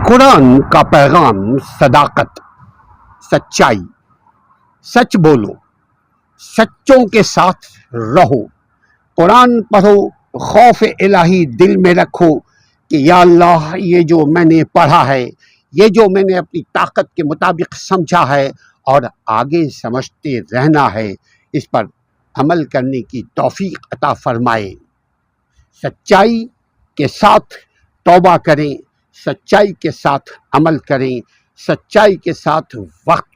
قرآن کا پیغام صداقت، سچائی، سچ بولو، سچوں کے ساتھ رہو، قرآن پڑھو، خوف الہی دل میں رکھو کہ یا اللہ یہ جو میں نے پڑھا ہے، یہ جو میں نے اپنی طاقت کے مطابق سمجھا ہے اور آگے سمجھتے رہنا ہے، اس پر عمل کرنے کی توفیق عطا فرمائے۔ سچائی کے ساتھ توبہ کریں، سچائی کے ساتھ عمل کریں، سچائی کے ساتھ وقت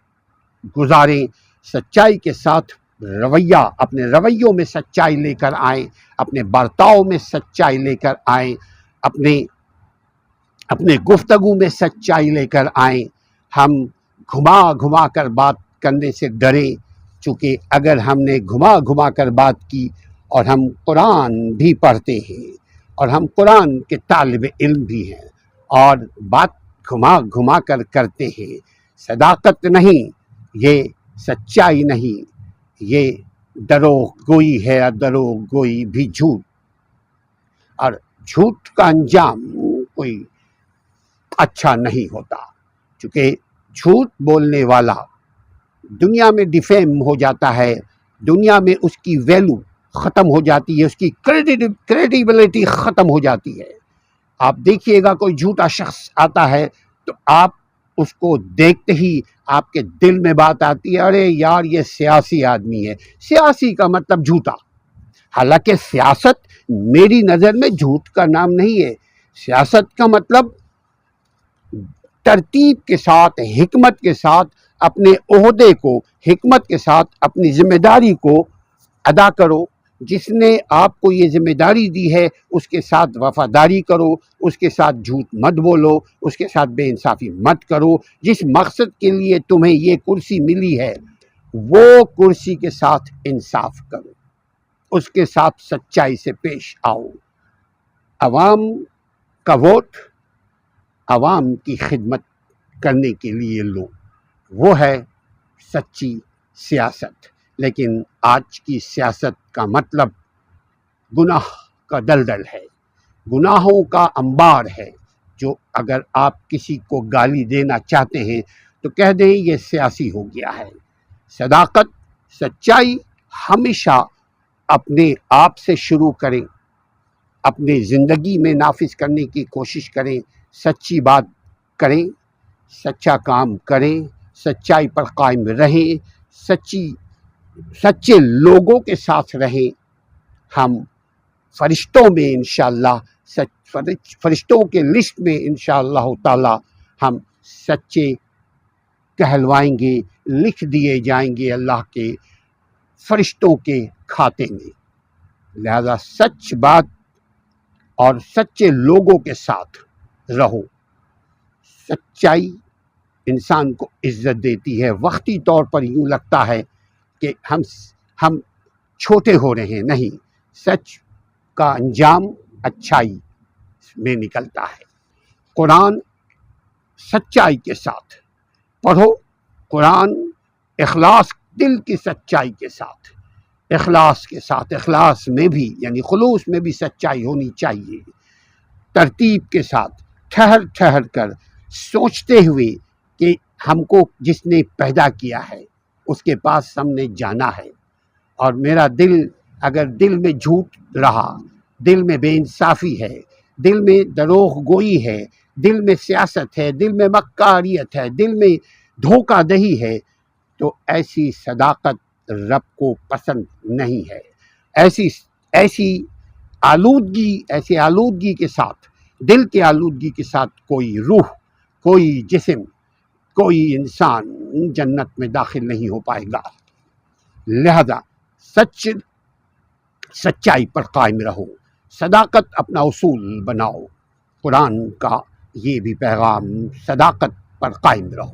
گزاریں، سچائی کے ساتھ رویہ، اپنے رویوں میں سچائی لے کر آئیں، اپنے برتاؤ میں سچائی لے کر آئیں، اپنے گفتگو میں سچائی لے کر آئیں۔ ہم گھما کر بات کرنے سے ڈریں، چونکہ اگر ہم نے گھما کر بات کی اور ہم قرآن بھی پڑھتے ہیں اور ہم قرآن کے طالب علم بھی ہیں اور بات گھما کر کرتے ہیں، صداقت نہیں، یہ سچائی نہیں، یہ دروغ گوئی ہے، اور دروغ گوئی بھی جھوٹ، اور جھوٹ کا انجام کوئی اچھا نہیں ہوتا، چونکہ جھوٹ بولنے والا دنیا میں ڈیفیم ہو جاتا ہے، دنیا میں اس کی ویلو ختم ہو جاتی ہے، اس کی کریڈیبلٹی ختم ہو جاتی ہے۔ آپ دیکھیے گا کوئی جھوٹا شخص آتا ہے تو آپ اس کو دیکھتے ہی آپ کے دل میں بات آتی ہے، ارے یار یہ سیاسی آدمی ہے۔ سیاسی کا مطلب جھوٹا، حالانکہ سیاست میری نظر میں جھوٹ کا نام نہیں ہے۔ سیاست کا مطلب ترتیب کے ساتھ، حکمت کے ساتھ اپنے عہدے کو، حکمت کے ساتھ اپنی ذمہ داری کو ادا کرو۔ جس نے آپ کو یہ ذمہ داری دی ہے اس کے ساتھ وفاداری کرو، اس کے ساتھ جھوٹ مت بولو، اس کے ساتھ بے انصافی مت کرو۔ جس مقصد کے لیے تمہیں یہ کرسی ملی ہے وہ کرسی کے ساتھ انصاف کرو، اس کے ساتھ سچائی سے پیش آؤ۔ عوام کا ووٹ عوام کی خدمت کرنے کے لیے لو، وہ ہے سچی سیاست۔ لیکن آج کی سیاست کا مطلب گناہ کا دلدل ہے، گناہوں کا انبار ہے، جو اگر آپ کسی کو گالی دینا چاہتے ہیں تو کہہ دیں یہ سیاسی ہو گیا ہے۔ صداقت، سچائی ہمیشہ اپنے آپ سے شروع کریں، اپنی زندگی میں نافذ کرنے کی کوشش کریں، سچی بات کریں، سچا کام کریں، سچائی پر قائم رہیں، سچے لوگوں کے ساتھ رہیں۔ ہم فرشتوں میں انشاءاللہ، فرشتوں کے لسٹ میں انشاءاللہ تعالی ہم سچے کہلوائیں گے، لکھ دیے جائیں گے اللہ کے فرشتوں کے کھاتے میں۔ لہذا سچ بات اور سچے لوگوں کے ساتھ رہو۔ سچائی انسان کو عزت دیتی ہے۔ وقتی طور پر یوں لگتا ہے کہ ہم چھوٹے ہو رہے ہیں، نہیں، سچ کا انجام اچھائی میں نکلتا ہے۔ قرآن سچائی کے ساتھ پڑھو، قرآن اخلاص، دل کی سچائی کے ساتھ، اخلاص کے ساتھ، اخلاص میں بھی یعنی خلوص میں بھی سچائی ہونی چاہیے، ترتیب کے ساتھ، ٹھہر کر سوچتے ہوئے کہ ہم کو جس نے پیدا کیا ہے اس کے پاس ہم نے جانا ہے، اور میرا دل اگر دل میں جھوٹ رہا، دل میں بے انصافی ہے، دل میں دروغ گوئی ہے، دل میں سیاست ہے، دل میں مکاریت ہے، دل میں دھوکہ دہی ہے، تو ایسی صداقت رب کو پسند نہیں ہے۔ ایسی آلودگی کے ساتھ، دل کے آلودگی کے ساتھ کوئی روح، کوئی جسم، کوئی انسان جنت میں داخل نہیں ہو پائے گا۔ لہذا سچائی پر قائم رہو، صداقت اپنا اصول بناؤ۔ قرآن کا یہ بھی پیغام، صداقت پر قائم رہو۔